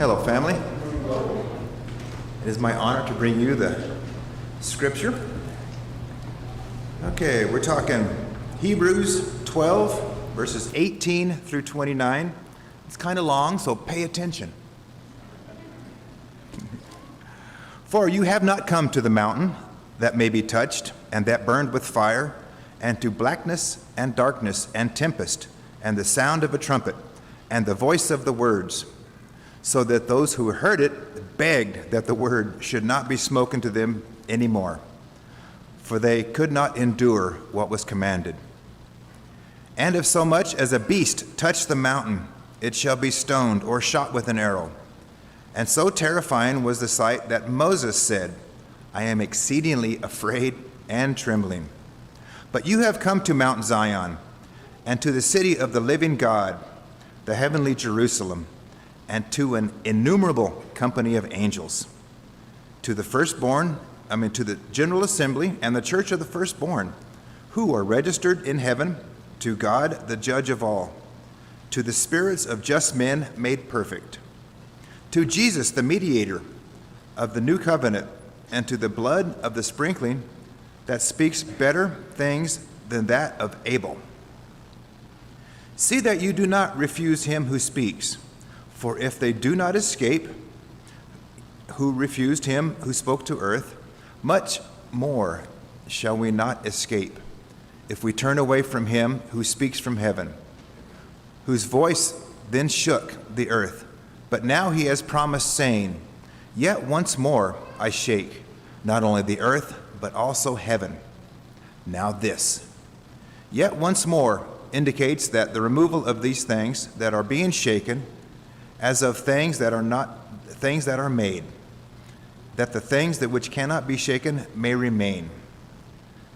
Hello, family. It is my honor to bring you the scripture. Okay, we're talking Hebrews 12, verses 18 through 29. It's kind of long, so pay attention. For you have not come to the mountain that may be touched, and that burned with fire, and to blackness and darkness and tempest, and the sound of a trumpet, and the voice of the words, so that those who heard it begged that the word should not be spoken to them any more, for they could not endure what was commanded. And if so much as a beast touch the mountain, it shall be stoned or shot with an arrow. And so terrifying was the sight that Moses said, I am exceedingly afraid and trembling. But you have come to Mount Zion, and to the city of the living God, the heavenly Jerusalem, and to an innumerable company of angels, to the to the general assembly and the church of the firstborn, who are registered in heaven, to God, the judge of all, to the spirits of just men made perfect, to Jesus, the mediator of the new covenant, and to the blood of the sprinkling that speaks better things than that of Abel. See that you do not refuse him who speaks. For if they do not escape, who refused him who spoke to earth, much more shall we not escape if we turn away from him who speaks from heaven, whose voice then shook the earth. But now he has promised, saying, Yet once more I shake, not only the earth, but also heaven. Now this, yet once more, indicates that the removal of these things that are being shaken, as of things that are not things that are made, that the things that which cannot be shaken may remain.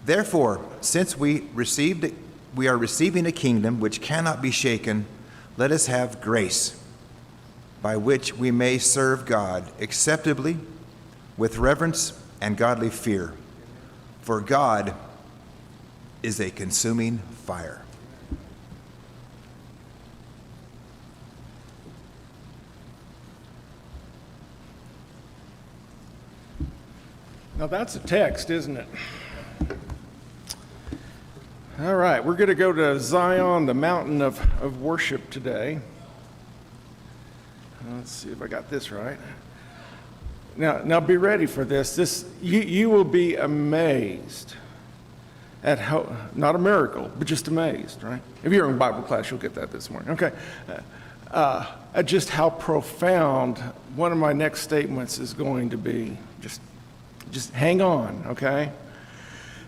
Therefore, since we are receiving a kingdom which cannot be shaken, let us have grace, by which we may serve God acceptably, with reverence and godly fear. For God is a consuming fire. Now that's a text, isn't it? All right, we're going to go to Zion, the mountain of worship today. Let's see if I got this right. Now be ready for this. You will be amazed at how, not a miracle, but just amazed, right? If you're in Bible class, you'll get that this morning. Okay. At just how profound one of my next statements is going to be. Just hang on, okay?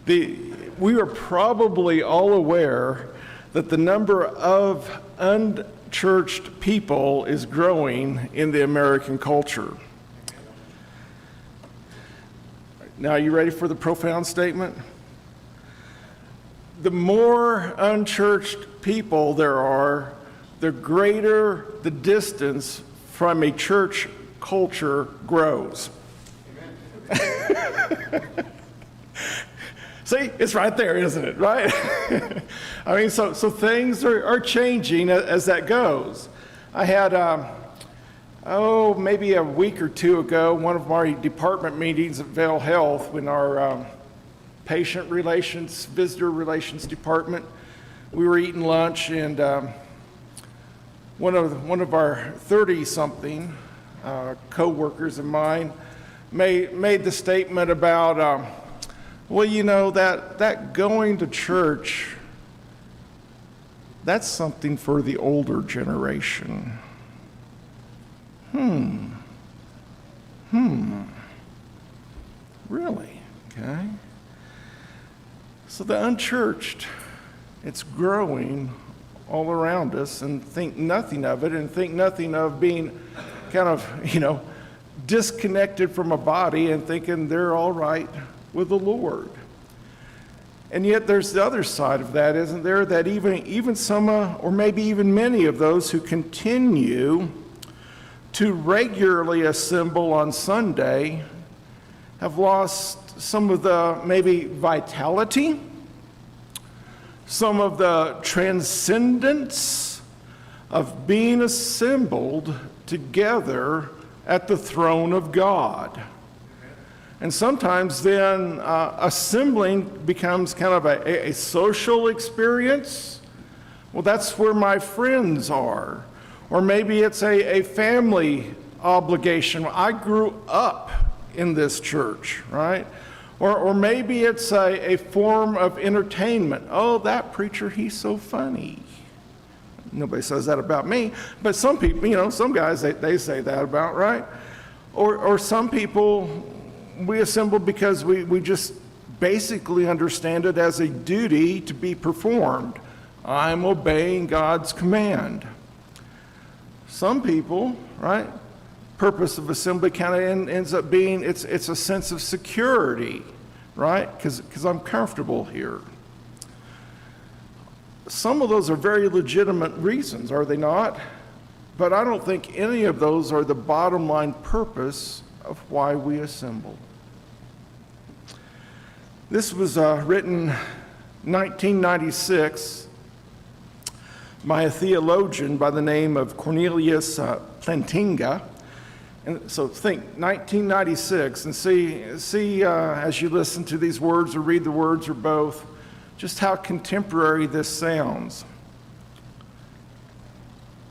We are probably all aware that the number of unchurched people is growing in the American culture. Now, are you ready for the profound statement? The more unchurched people there are, the greater the distance from a church culture grows. See, it's right there, isn't it, right? I mean, so things are changing as that goes. I had, maybe a week or two ago, one of our department meetings at Vail Health, when our patient relations, visitor relations department, we were eating lunch, and one of our 30-something co-workers of mine made the statement about, that going to church, that's something for the older generation. Really? Okay. So the unchurched, it's growing all around us, and think nothing of it, and think nothing of being kind of, disconnected from a body and thinking they're all right with the Lord. And yet there's the other side of that, isn't there? That even some, or maybe even many of those who continue to regularly assemble on Sunday have lost some of the maybe vitality, some of the transcendence of being assembled together at the throne of God. And sometimes then assembling becomes kind of a social experience. Well, that's where my friends are. Or maybe it's a family obligation. I grew up in this church, right? Or maybe it's a form of entertainment. Oh, that preacher, he's so funny. Nobody says that about me, but some people, some guys, they say that about, right? Or some people, we assemble because we just basically understand it as a duty to be performed. I'm obeying God's command. Some people, right, purpose of assembly kind of ends up being, it's a sense of security, right? Because I'm comfortable here. Some of those are very legitimate reasons, are they not? But I don't think any of those are the bottom line purpose of why we assemble. This was written 1996 by a theologian by the name of Cornelius Plantinga. And so think 1996 and see as you listen to these words or read the words or both, just how contemporary this sounds.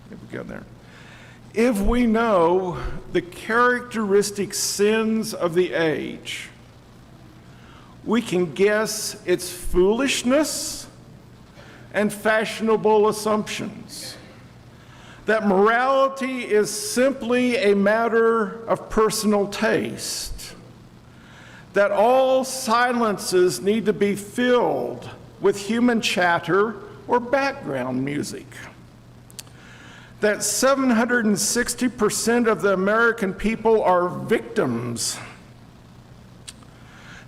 Here we go there. If we know the characteristic sins of the age, we can guess its foolishness and fashionable assumptions. That morality is simply a matter of personal taste. That all silences need to be filled with human chatter or background music. That 760% of the American people are victims.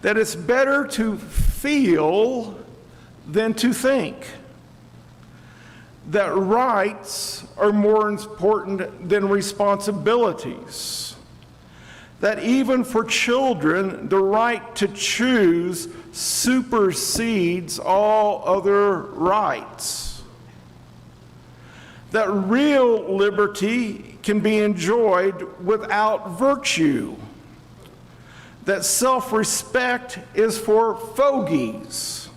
That it's better to feel than to think. That rights are more important than responsibilities. That even for children, the right to choose supersedes all other rights. That real liberty can be enjoyed without virtue. That self-respect is for fogies.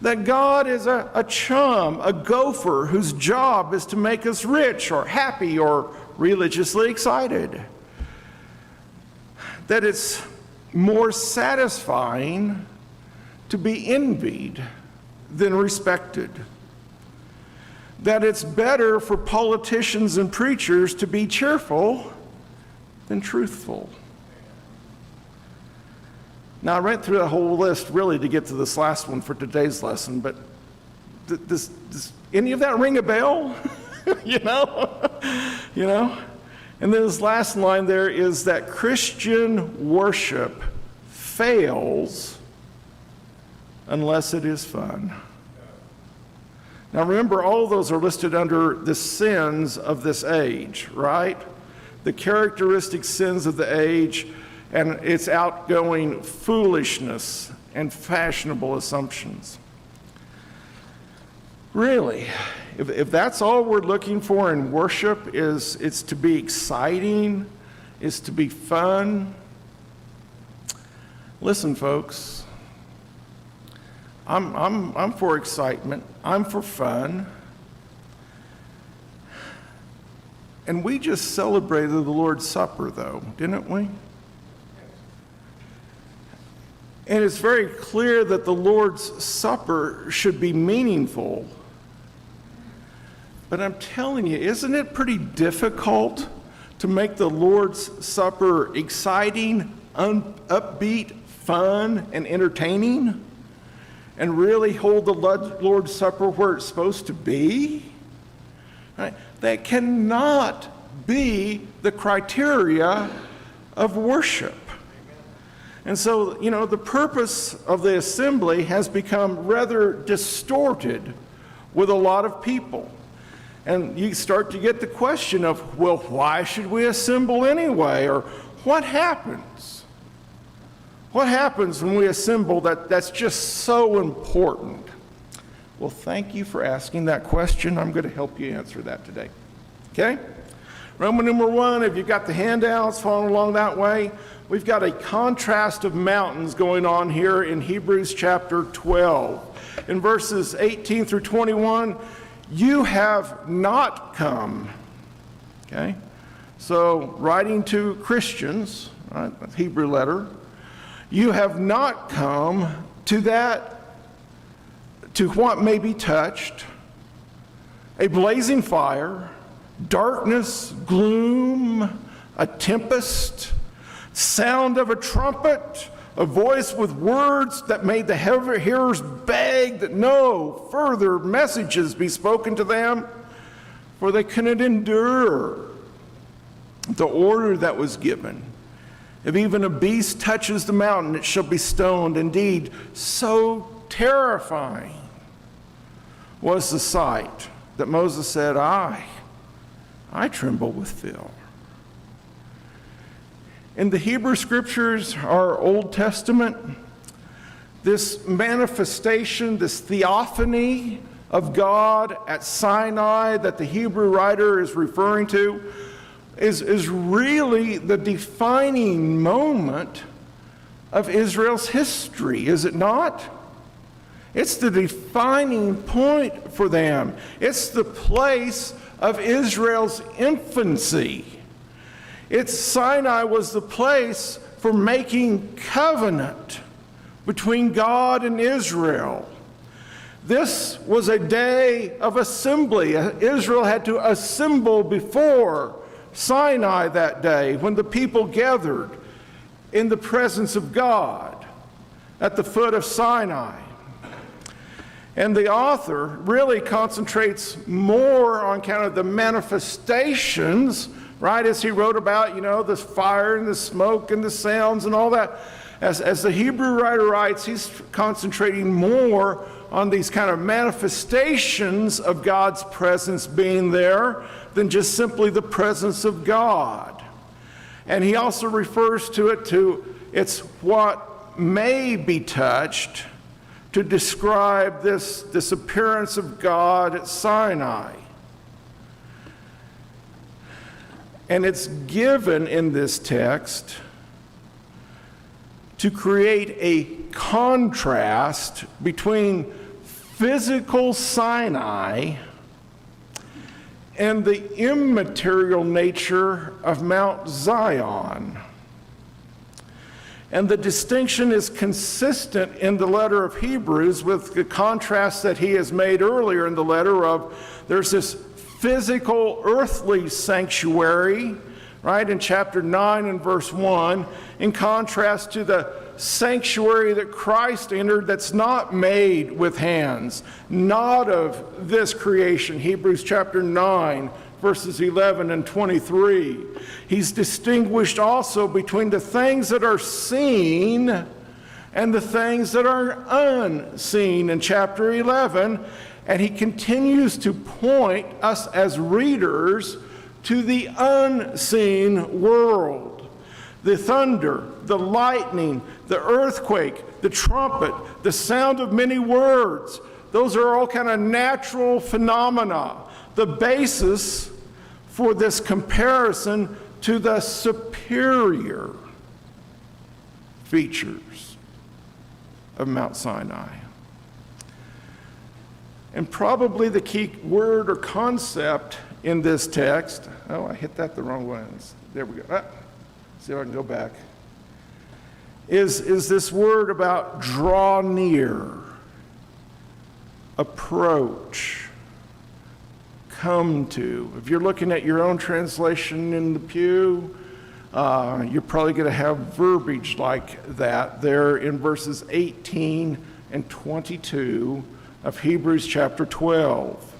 That God is a chum, a gopher, whose job is to make us rich or happy or religiously excited. That it's more satisfying to be envied than respected. That it's better for politicians and preachers to be cheerful than truthful. Now, I ran through the whole list really to get to this last one for today's lesson, but does any of that ring a bell? you know? And then this last line there is that Christian worship fails unless it is fun. Now remember, all of those are listed under the sins of this age, right? The characteristic sins of the age and its outgoing foolishness and fashionable assumptions. Really, if that's all we're looking for in worship, it's to be exciting, it's to be fun. Listen, folks, I'm for excitement, I'm for fun. And we just celebrated the Lord's Supper, though, didn't we? And it's very clear that the Lord's Supper should be meaningful. But I'm telling you, isn't it pretty difficult to make the Lord's Supper exciting, upbeat, fun, and entertaining? And really hold the Lord's Supper where it's supposed to be? Right? That cannot be the criteria of worship. And so, the purpose of the assembly has become rather distorted with a lot of people. And you start to get the question of, well, why should we assemble anyway? Or what happens? What happens when we assemble that's just so important? Well, thank you for asking that question. I'm going to help you answer that today. Okay? Roman numeral 1, if you've got the handouts following along that way, we've got a contrast of mountains going on here in Hebrews chapter 12. In verses 18 through 21, you have not come. Okay? So, writing to Christians, right, Hebrew letter, you have not come to what may be touched, a blazing fire, darkness, gloom, a tempest, sound of a trumpet, a voice with words that made the hearers beg that no further messages be spoken to them, for they couldn't endure the order that was given. If even a beast touches the mountain, it shall be stoned. Indeed, so terrifying was the sight that Moses said, I tremble with fear. In the Hebrew Scriptures, our Old Testament, this manifestation, this theophany of God at Sinai that the Hebrew writer is referring to is really the defining moment of Israel's history, is it not? It's the defining point for them. It's the place of Israel's infancy. Sinai was the place for making covenant between God and Israel. This was a day of assembly. Israel had to assemble before Sinai that day when the people gathered in the presence of God at the foot of Sinai. And the author really concentrates more on kind of the manifestations, right, as he wrote about, the fire and the smoke and the sounds and all that. As the Hebrew writer writes, he's concentrating more on these kind of manifestations of God's presence being there than just simply the presence of God. And he also refers to it's what may be touched to describe this appearance of God at Sinai. And it's given in this text to create a contrast between physical Sinai and the immaterial nature of Mount Zion. And the distinction is consistent in the letter of Hebrews with the contrast that he has made earlier in the letter of there's this physical earthly sanctuary, right, in chapter 9 and verse 1, in contrast to the sanctuary that Christ entered that's not made with hands, not of this creation. Hebrews chapter 9, verses 11 and 23. He's distinguished also between the things that are seen and the things that are unseen in chapter 11. And he continues to point us as readers to the unseen world. The thunder, the lightning, the earthquake, the trumpet, the sound of many words. Those are all kind of natural phenomena. The basis for this comparison to the superior features of Mount Sinai. And probably the key word or concept in this text, I hit that the wrong way. There we go. See if I can go back. Is this word about draw near, approach, come to. If you're looking at your own translation in the pew, you're probably going to have verbiage like that there in verses 18 and 22 of Hebrews chapter 12.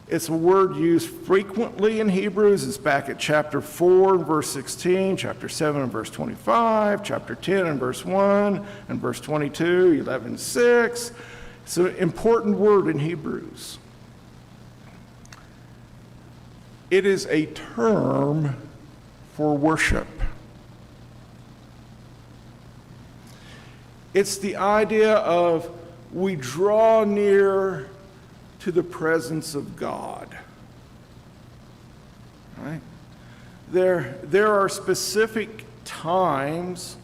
It's a word used frequently in Hebrews. It's back at chapter 4 and verse 16, chapter 7 and verse 25, chapter 10 and verse 1, and verse 22, 11 and 6. It's an important word in Hebrews. It is a term for worship. It's the idea of we draw near to the presence of God. Right? There are specific times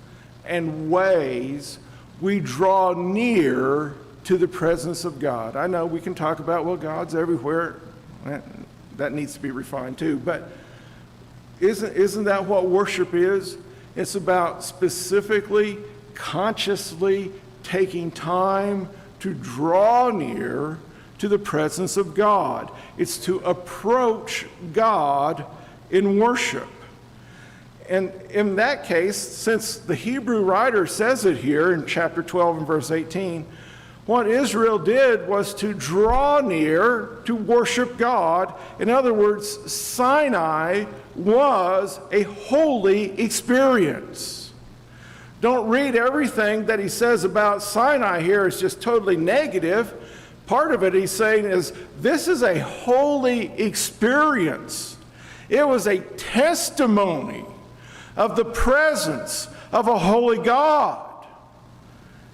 and ways we draw near to the presence of God. I know we can talk about, well, God's everywhere. That needs to be refined too. But isn't that what worship is? It's about specifically, consciously taking time to draw near to the presence of God. It's to approach God in worship. And in that case, since the Hebrew writer says it here in chapter 12 and verse 18, what Israel did was to draw near to worship God. In other words, Sinai was a holy experience. Don't read everything that he says about Sinai here as just totally negative. Part of it he's saying is this is a holy experience. It was a testimony of the presence of a holy God.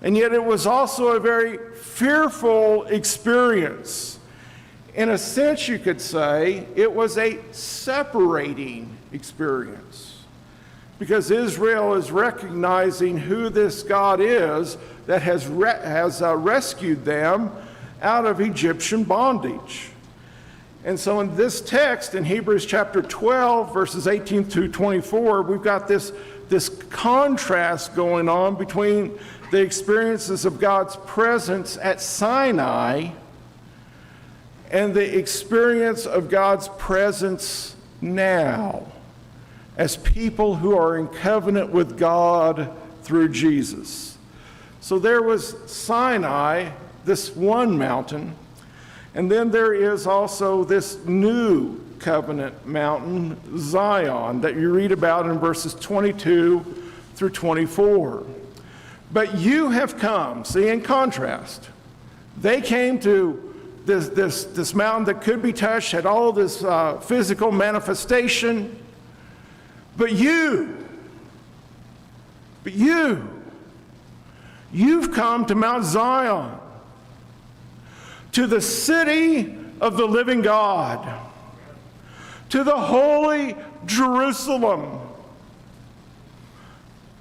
And yet it was also a very fearful experience. In a sense, you could say it was a separating experience, because Israel is recognizing who this God is that has rescued them out of Egyptian bondage. And so in this text, in Hebrews chapter 12, verses 18 through 24, we've got this contrast going on between the experiences of God's presence at Sinai and the experience of God's presence now as people who are in covenant with God through Jesus. So there was Sinai, this one mountain, and then there is also this new covenant mountain, Zion, that you read about in verses 22 through 24. But you have come, see, in contrast, they came to this mountain that could be touched, had all this physical manifestation, but you've come to Mount Zion, to the city of the living God, to the holy Jerusalem,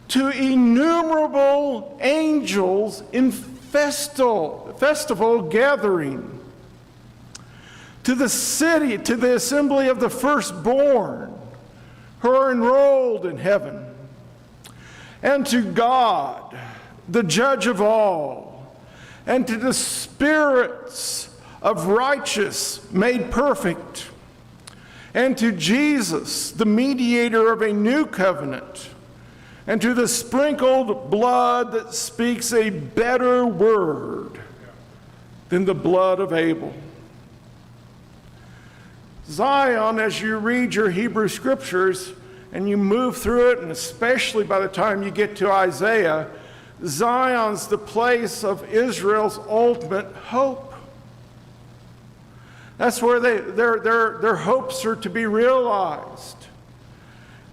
to innumerable angels in festival gathering, to the city, to the assembly of the firstborn who are enrolled in heaven, and to God, the judge of all, and to the spirits of righteous made perfect, and to Jesus, the mediator of a new covenant, and to the sprinkled blood that speaks a better word than the blood of Abel. Zion, as you read your Hebrew scriptures and you move through it, and especially by the time you get to Isaiah, Zion's the place of Israel's ultimate hope. That's where their hopes are to be realized.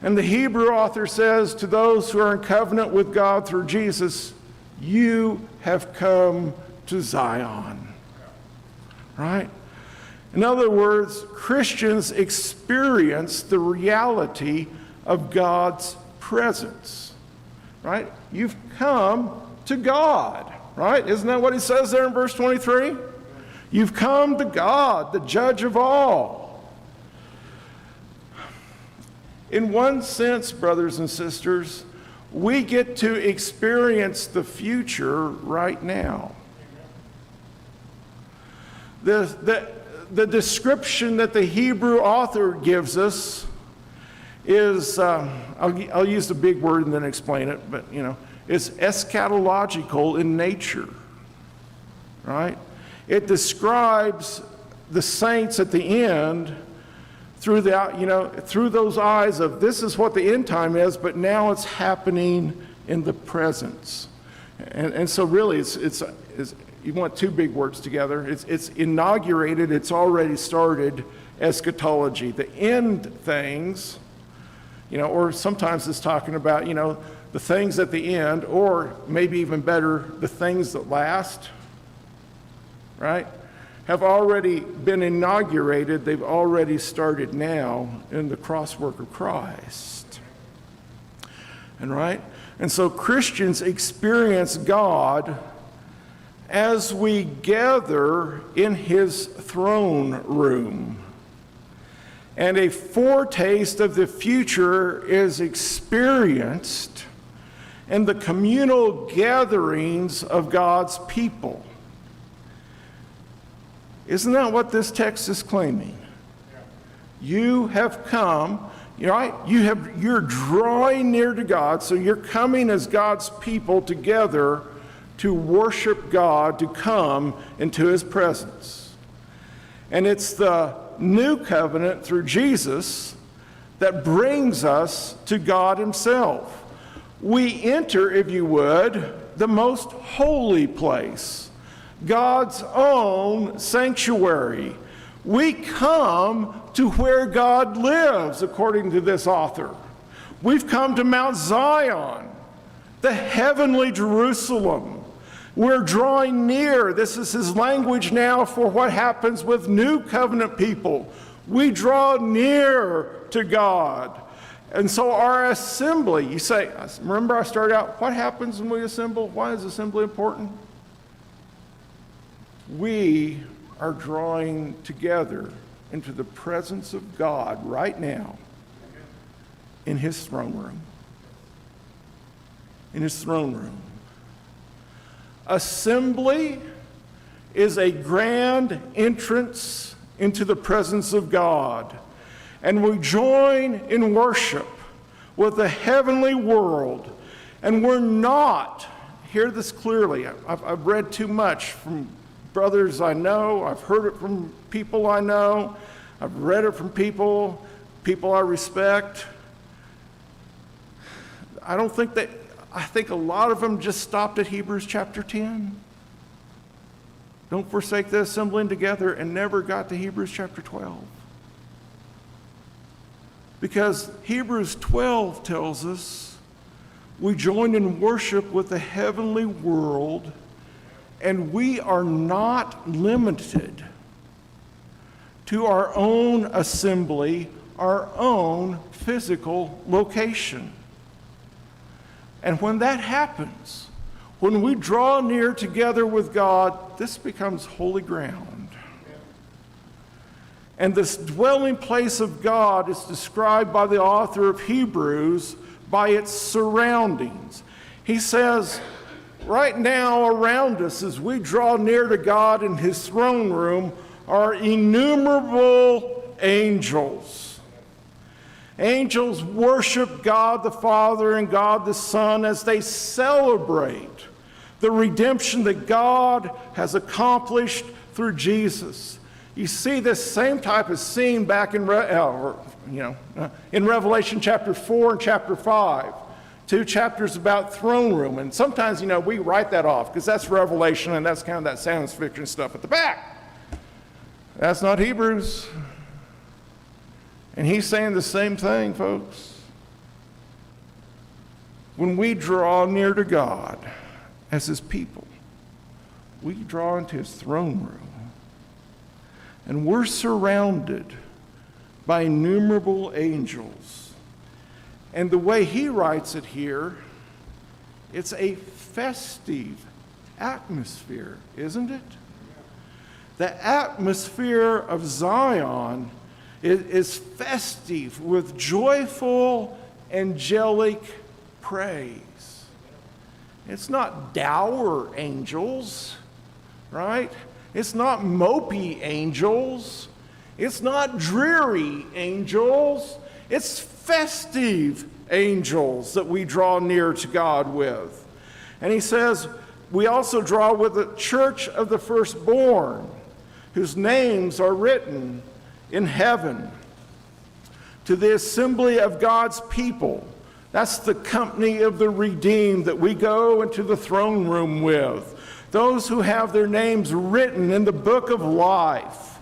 And the Hebrew author says to those who are in covenant with God through Jesus, you have come to Zion. Right? In other words, Christians experience the reality of God's presence. Right? You've come to God. Right? Isn't that what he says there in verse 23? You've come to God, the judge of all. In one sense, brothers and sisters, we get to experience the future right now. The description that the Hebrew author gives us is, I'll use the big word and then explain it, but it's eschatological in nature, right? It describes the saints at the end through those eyes of this is what the end time is, but now it's happening in the presence. And so really it's you want two big words together. It's inaugurated, it's already started eschatology. The end things, or sometimes it's talking about, the things at the end, or maybe even better, the things that last, right, have already been inaugurated. They've already started now in the crosswork of Christ. And right? And so Christians experience God as we gather in his throne room. And a foretaste of the future is experienced in the communal gatherings of God's people. Isn't that what this text is claiming? You have come, right? You're drawing near to God, so you're coming as God's people together to worship God, to come into his presence. And it's the new covenant through Jesus that brings us to God himself. We enter, if you would, the most holy place, God's own sanctuary. We come to where God lives, according to this author. We've come to Mount Zion, the heavenly Jerusalem. We're drawing near. This is his language now for what happens with new covenant people. We draw near to God. And so our assembly, you say, remember I started out, what happens when we assemble? Why is assembly important? We are drawing together into the presence of God right now in his throne room. In his throne room. Assembly is a grand entrance into the presence of God. And we join in worship with the heavenly world. And we're not, hear this clearly, I've read too much from brothers I know, I've heard it from people I know, I've read it from people I respect. I think a lot of them just stopped at Hebrews chapter 10. Don't forsake the assembling together, and never got to Hebrews chapter 12. Because Hebrews 12 tells us we join in worship with the heavenly world, and we are not limited to our own assembly, our own physical location. And when that happens, when we draw near together with God, this becomes holy ground. And this dwelling place of God is described by the author of Hebrews by its surroundings. He says, right now around us as we draw near to God in his throne room are innumerable angels. Angels worship God the Father and God the Son as they celebrate the redemption that God has accomplished through Jesus. You see this same type of scene back in Revelation chapter 4 and chapter 5. 2 chapters about throne room. And sometimes, we write that off because that's Revelation and that's kind of that science fiction stuff at the back. That's not Hebrews. And he's saying the same thing, folks. When we draw near to God as his people, we draw into his throne room. And we're surrounded by innumerable angels. And the way he writes it here, it's a festive atmosphere, isn't it? The atmosphere of Zion is festive with joyful angelic praise. It's not dour angels, right? It's not mopey angels. It's not dreary angels. It's festive angels that we draw near to God with. And he says, we also draw with the church of the firstborn, whose names are written in heaven, to the assembly of God's people. That's the company of the redeemed that we go into the throne room with. Those who have their names written in the book of life.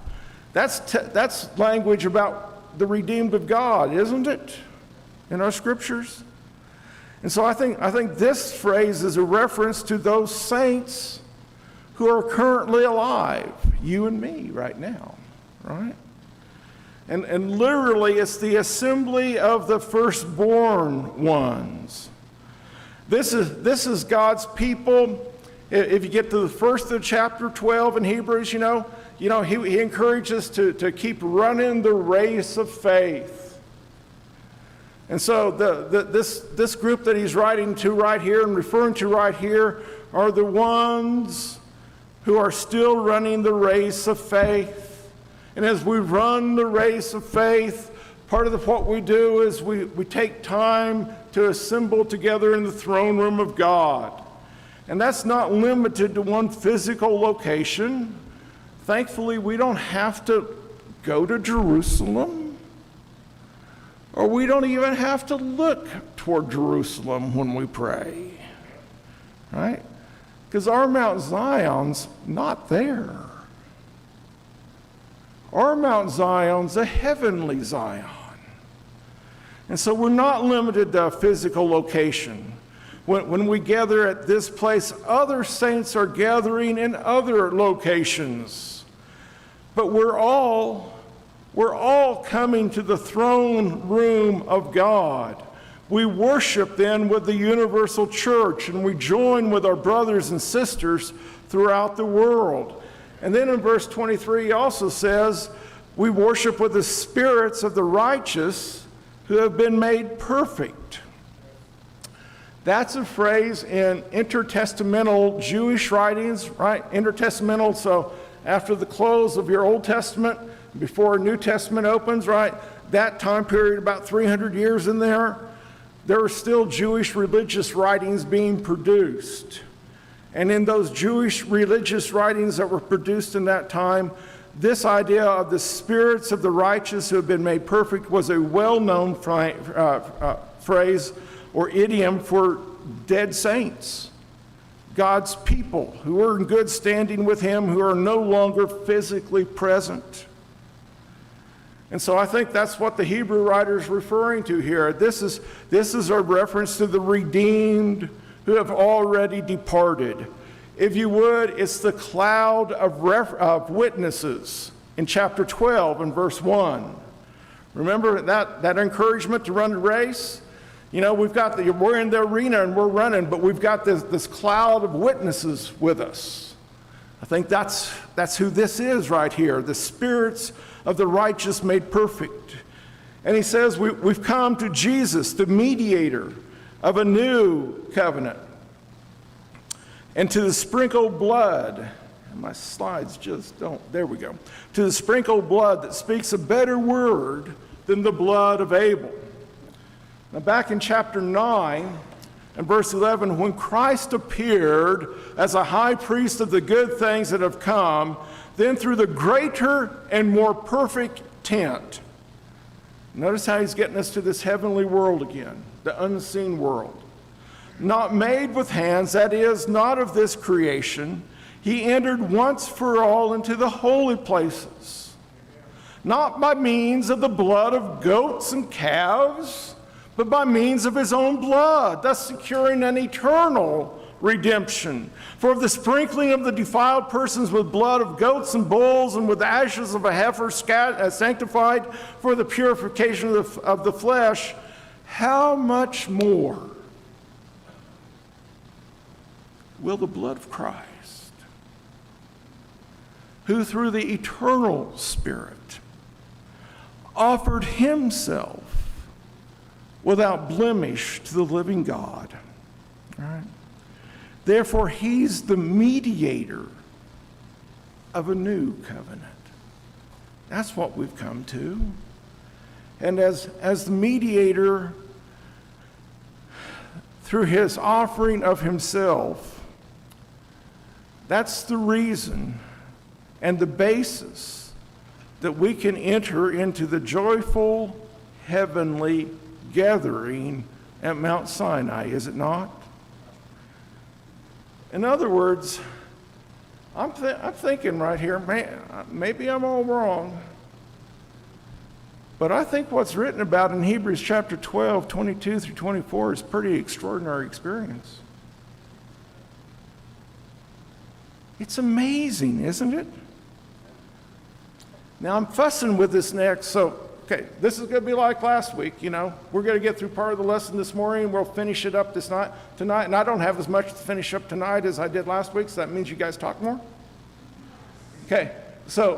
That's language about the redeemed of God, isn't it? In our scriptures. And so I think this phrase is a reference to those saints who are currently alive, you and me right now, right? And literally, it's the assembly of the firstborn ones. This is God's people. If you get to the first of chapter 12 in Hebrews, he encourages us to keep running the race of faith. And so this group that he's writing to right here and referring to right here are the ones who are still running the race of faith. And as we run the race of faith, part of what we do is we take time to assemble together in the throne room of God. And that's not limited to one physical location. Thankfully, we don't have to go to Jerusalem, or we don't even have to look toward Jerusalem when we pray, right? Because our Mount Zion's not there. Our Mount Zion's a heavenly Zion. And so we're not limited to a physical location. When we gather at this place, other saints are gathering in other locations. But we're all coming to the throne room of God. We worship then with the universal church, and we join with our brothers and sisters throughout the world. And then in verse 23, he also says, we worship with the spirits of the righteous who have been made perfect. That's a phrase in intertestamental Jewish writings, right? Intertestamental, so after the close of your Old Testament, before a New Testament opens, right? That time period, about 300 years in there were still Jewish religious writings being produced. And in those Jewish religious writings that were produced in that time, this idea of the spirits of the righteous who have been made perfect was a well-known phrase or idiom for dead saints, God's people who are in good standing with him, who are no longer physically present. And so I think that's what the Hebrew writer is referring to here. This is a reference to the redeemed who have already departed. If you would, it's the cloud of witnesses in chapter 12 and verse 1. Remember that encouragement to run the race? We're in the arena and we're running, but we've got this cloud of witnesses with us. I think that's who this is right here, the spirits of the righteous made perfect. And he says we've come to Jesus, the mediator of a new covenant. And to the sprinkled blood, my slides just don't, there we go. To the sprinkled blood that speaks a better word than the blood of Abel. Now back in chapter 9 and verse 11, when Christ appeared as a high priest of the good things that have come, then through the greater and more perfect tent. Notice how he's getting us to this heavenly world again, the unseen world. Not made with hands, that is, not of this creation, he entered once for all into the holy places, not by means of the blood of goats and calves, but by means of his own blood, thus securing an eternal redemption. For the sprinkling of the defiled persons with blood of goats and bulls and with ashes of a heifer sanctified for the purification of the flesh, how much more will the blood of Christ, who through the eternal Spirit offered himself without blemish to the living God. All right? Therefore, he's the mediator of a new covenant. That's what we've come to. And as the mediator, through his offering of himself, that's the reason and the basis that we can enter into the joyful heavenly gathering at Mount Sinai, is it not? In other words, I'm thinking right here, man, maybe I'm all wrong, but I think what's written about in Hebrews chapter 12, 22 through 24 is a pretty extraordinary experience. It's amazing, isn't it? Now I'm fussing with this next, so, okay, this is going to be like last week, you know. We're going to get through part of the lesson this morning, we'll finish it up tonight, and I don't have as much to finish up tonight as I did last week, so that means you guys talk more? Okay, so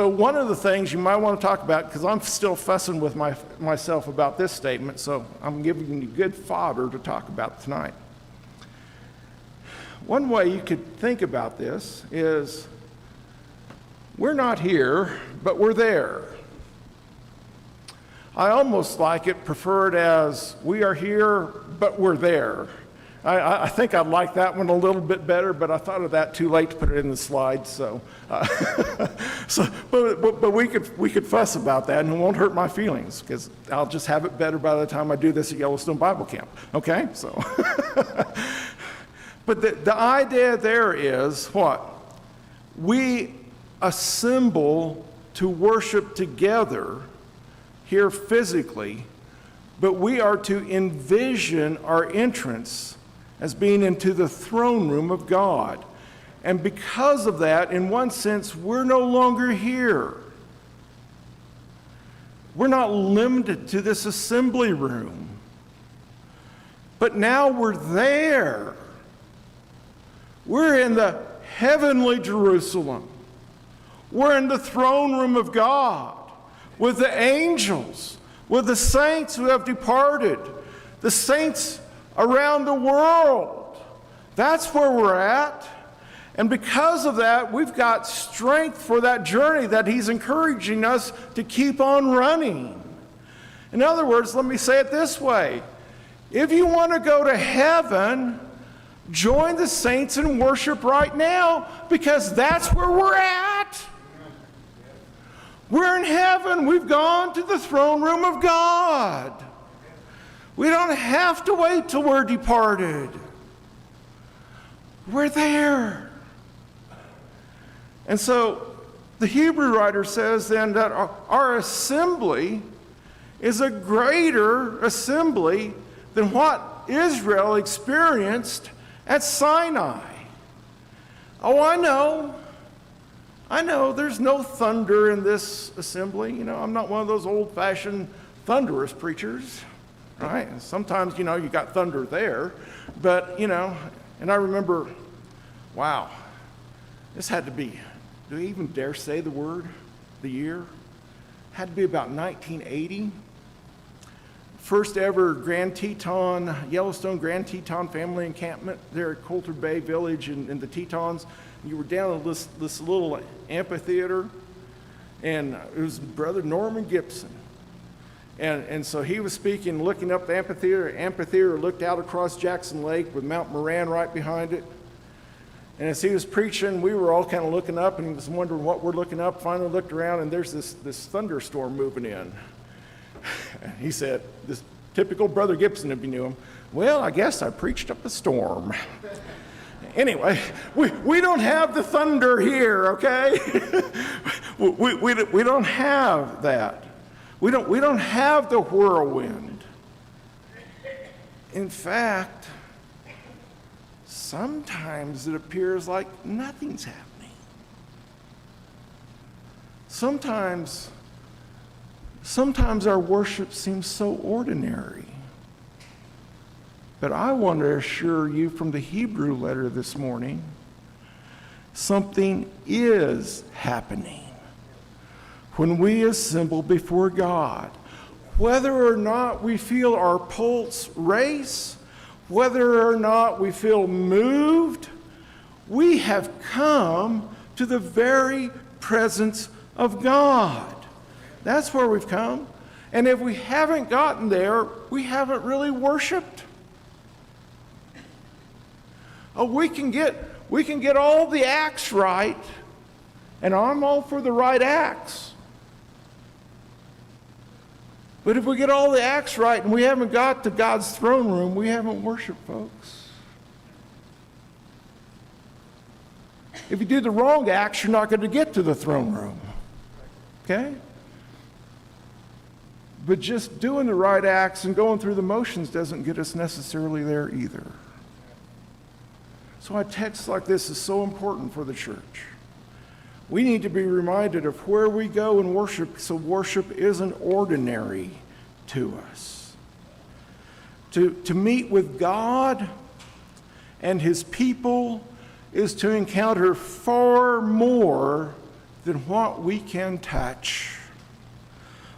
one of the things you might want to talk about, because I'm still fussing with myself about this statement, so I'm giving you good fodder to talk about tonight. One way you could think about this is, we're not here, but we're there. I almost like it preferred as, we are here, but we're there. I think I'd like that one a little bit better, but I thought of that too late to put it in the slides. So, but we could fuss about that, and it won't hurt my feelings because I'll just have it better by the time I do this at Yellowstone Bible Camp. Okay, so. But the idea there is what? We assemble to worship together here physically, but we are to envision our entrance as being into the throne room of God. And because of that, in one sense, we're no longer here. We're not limited to this assembly room, but now we're there. We're in the heavenly Jerusalem. We're in the throne room of God with the angels, with the saints who have departed, the saints around the world. That's where we're at. And because of that, we've got strength for that journey that he's encouraging us to keep on running. In other words, let me say it this way. If you want to go to heaven, join the saints in worship right now, because that's where we're at. We're in heaven. We've gone to the throne room of God. We don't have to wait till we're departed. We're there. And so the Hebrew writer says then that our assembly is a greater assembly than what Israel experienced at Sinai. Oh, I know there's no thunder in this assembly. You know, I'm not one of those old-fashioned thunderous preachers, right? Sometimes, you know, you got thunder there, but, you know, and I remember, wow, this had to be, do we even dare say the word, the year? Had to be about 1980. First ever Grand Teton, Yellowstone Grand Teton family encampment there at Coulter Bay Village in the Tetons. You were down at this little amphitheater, and it was Brother Norman Gibson. And so he was speaking, looking up the amphitheater. Amphitheater looked out across Jackson Lake with Mount Moran right behind it. And as he was preaching, we were all kind of looking up, and he was wondering what we're looking up. Finally looked around, and there's this thunderstorm moving in. He said, this typical Brother Gibson, if you knew him, well, I guess I preached up a storm. Anyway, we don't have the thunder here, okay? we don't have that. We don't have the whirlwind. In fact, sometimes it appears like nothing's happening. Sometimes our worship seems so ordinary. But I want to assure you from the Hebrew letter this morning, something is happening when we assemble before God. Whether or not we feel our pulse race, whether or not we feel moved, we have come to the very presence of God. That's where we've come. And if we haven't gotten there, we haven't really worshiped. Oh, we can get all the acts right, and I'm all for the right acts. But if we get all the acts right and we haven't got to God's throne room, we haven't worshiped, folks. If you do the wrong acts, you're not going to get to the throne room. Okay? But just doing the right acts and going through the motions doesn't get us necessarily there either. So That's why a text like this is so important for the church. We need to be reminded of where we go and worship, so worship isn't ordinary to us. To meet with God and his people is to encounter far more than what we can touch.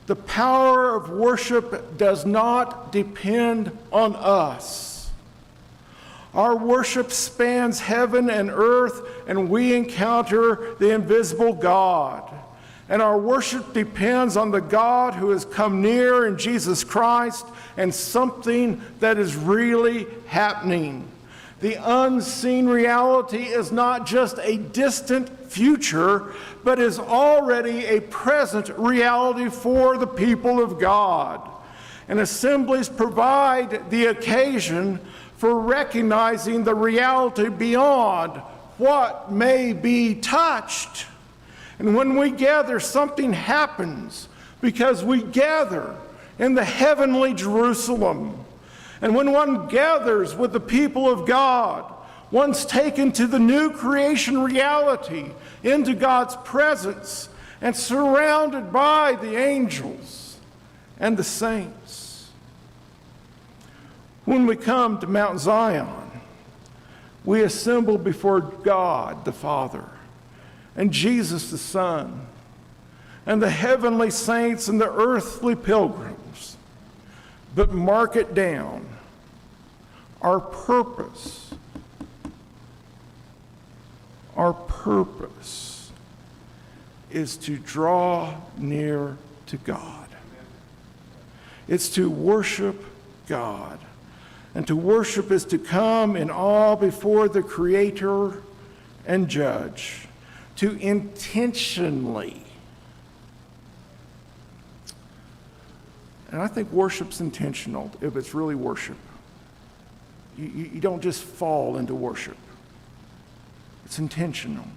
The power of worship does not depend on us. Our worship spans heaven and earth, and we encounter the invisible God. And our worship depends on the God who has come near in Jesus Christ and something that is really happening. The unseen reality is not just a distant future, but is already a present reality for the people of God. And assemblies provide the occasion for recognizing the reality beyond what may be touched. And when we gather, something happens because we gather in the heavenly Jerusalem. And when one gathers with the people of God, one's taken to the new creation reality, into God's presence, and surrounded by the angels and the saints. When we come to Mount Zion, we assemble before God the Father, and Jesus the Son, and the heavenly saints and the earthly pilgrims. But mark it down, our purpose is to draw near to God. It's to worship God. And to worship is to come in awe before the Creator and Judge. To intentionally. And I think worship's intentional if it's really worship. You don't just fall into worship. It's intentional.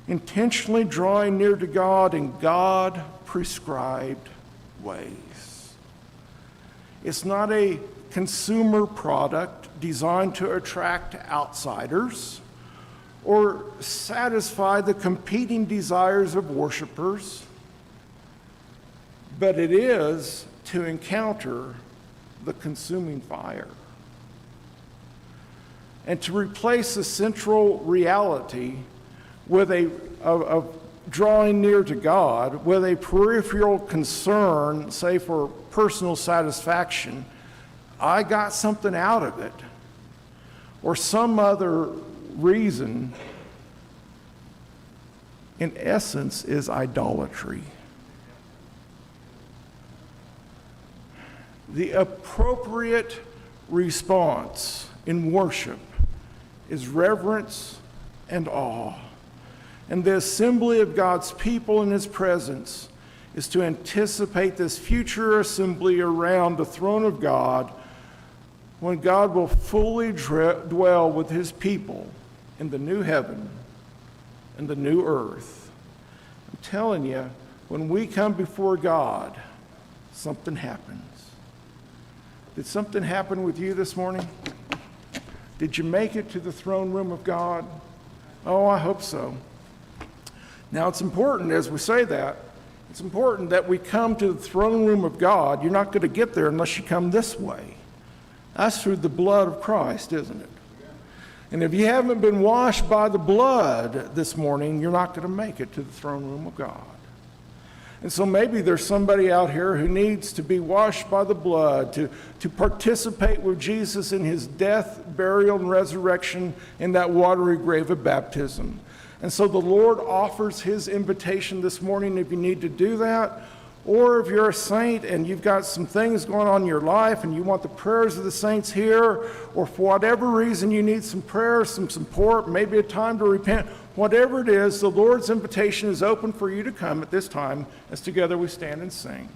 Intentionally drawing near to God in God-prescribed ways. It's not a consumer product designed to attract outsiders or satisfy the competing desires of worshipers, but it is to encounter the consuming fire. And to replace the central reality of drawing near to God with a peripheral concern, say for personal satisfaction, I got something out of it, or some other reason, in essence, is idolatry. The appropriate response in worship is reverence and awe. And the assembly of God's people in his presence is to anticipate this future assembly around the throne of God when God will fully dwell with his people in the new heaven and the new earth. I'm telling you, when we come before God, something happens. Did something happen with you this morning? Did you make it to the throne room of God? Oh, I hope so. Now, it's important, as we say that, it's important that we come to the throne room of God. You're not going to get there unless you come this way. That's through the blood of Christ, isn't it? And if you haven't been washed by the blood this morning, you're not going to make it to the throne room of God. And so maybe there's somebody out here who needs to be washed by the blood, to participate with Jesus in his death, burial, and resurrection in that watery grave of baptism. And so the Lord offers his invitation this morning if you need to do that. Or if you're a saint and you've got some things going on in your life and you want the prayers of the saints here, or for whatever reason you need some prayer, some support, maybe a time to repent, whatever it is, the Lord's invitation is open for you to come at this time as together we stand and sing.